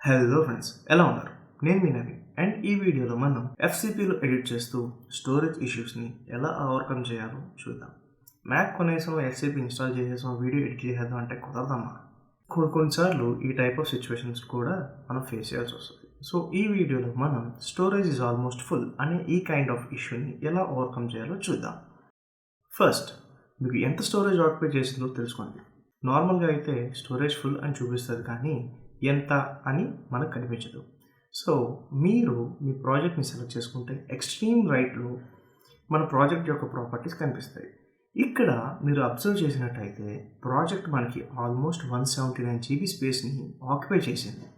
Hello friends, ఎలా ఉన్నారు? నేను మీ నవీన్ అండ్ ఈ వీడియోలో మనం ఎఫ్సిపిలో ఎడిట్ చేస్తూ స్టోరేజ్ ఇష్యూస్ని ఎలా ఓవర్కమ్ చేయాలో చూద్దాం. మ్యాక్ కొనేసాం, ఎఫ్సిపి ఇన్స్టాల్ చేసేసాం, వీడియో ఎడిట్ చేసేద్దాం అంటే కుదరదమ్మా. కొన్నిసార్లు ఈ టైప్ ఆఫ్ సిచ్యువేషన్స్ కూడా మనం ఫేస్ చేయాల్సి వస్తుంది. సో ఈ వీడియోలో మనం స్టోరేజ్ ఈజ్ ఆల్మోస్ట్ ఫుల్ అనే ఈ కైండ్ ఆఫ్ ఇష్యూని ఎలా ఓవర్కమ్ చేయాలో చూద్దాం. ఫస్ట్, మీకు ఎంత స్టోరేజ్ ఆక్యుపై చేసిందో తెలుసుకోండి. నార్మల్గా అయితే స్టోరేజ్ ఫుల్ అని చూపిస్తుంది, కానీ ఎంత అని మనకు కనిపించదు. సో మీరు మీ ప్రాజెక్ట్ని సెలెక్ట్ చేసుకుంటే ఎక్స్ట్రీమ్ రైట్లో మన ప్రాజెక్ట్ యొక్క ప్రాపర్టీస్ కనిపిస్తాయి. ఇక్కడ మీరు అబ్జర్వ్ చేసినట్టయితే ప్రాజెక్ట్ మనకి ఆల్మోస్ట్ 179 GB స్పేస్ని ఆక్యుపై చేసింది.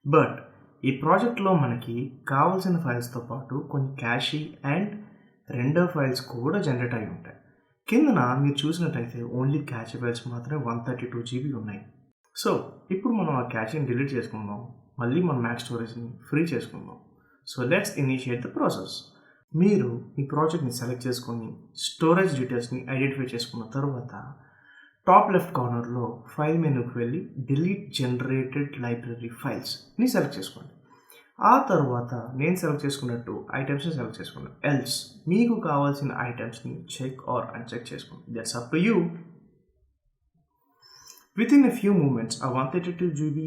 బట్ ఈ ప్రాజెక్ట్లో మనకి కావాల్సిన ఫైల్స్తో పాటు కొన్ని క్యాషీ అండ్ రెండర్ ఫైల్స్ కూడా జనరేట్ అయి ఉంటాయి. కిందన మీరు చూసినట్టయితే ఓన్లీ క్యాషీ ఫైల్స్ మాత్రమే 132 GB ఉన్నాయి. సో ఇప్పుడు మనం ఆ క్యాషీని డిలీట్ చేసుకుందాం, మళ్ళీ మన మ్యాక్ స్టోరేజ్ని ఫ్రీ చేసుకుందాం. So let's initiate the process. మీరు ఈ ప్రాజెక్ట్ని సెలెక్ట్ చేసుకొని స్టోరేజ్ డీటెయిల్స్ని ఐడెంటిఫై చేసుకున్న తర్వాత టాప్ లెఫ్ట్ కార్నర్లో ఫైల్ మెనూకి వెళ్ళి డిలీట్ జనరేటెడ్ లైబ్రరీ ఫైల్స్ని సెలెక్ట్ చేసుకోండి. ఆ తర్వాత నేను సెలెక్ట్ చేసుకున్నట్టు ఐటమ్స్ని సెలెక్ట్ చేసుకోండి. ఎల్స్ మీకు కావాల్సిన ఐటమ్స్ని చెక్ ఆర్ అన్చెక్ చేసుకోండి. That's up to you. Within a few moments ఆ 132 GB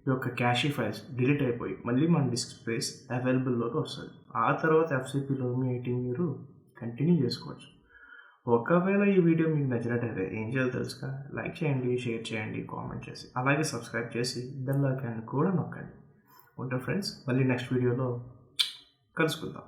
యొక్క క్యాషీ ఫైల్స్ డిలీట్ అయిపోయి మళ్ళీ మన డిస్క్ స్పేస్ అవైలబుల్లోకి వస్తుంది. ఆ తర్వాత ఎఫ్సిపిలో మీ ఐటీని మీరు కంటిన్యూ చేసుకోవచ్చు. ఒకవేళ ఈ వీడియో మీకు నచ్చినట్టయితే ఏం చేయాలో తెలుసుగా, లైక్ చేయండి, షేర్ చేయండి, కామెంట్ చేసి అలాగే సబ్స్క్రైబ్ చేసి బెల్ ఐకాన్ కూడా నొక్కండి. ఉంటాం ఫ్రెండ్స్, మళ్ళీ నెక్స్ట్ వీడియోలో కలుసుకుందాం.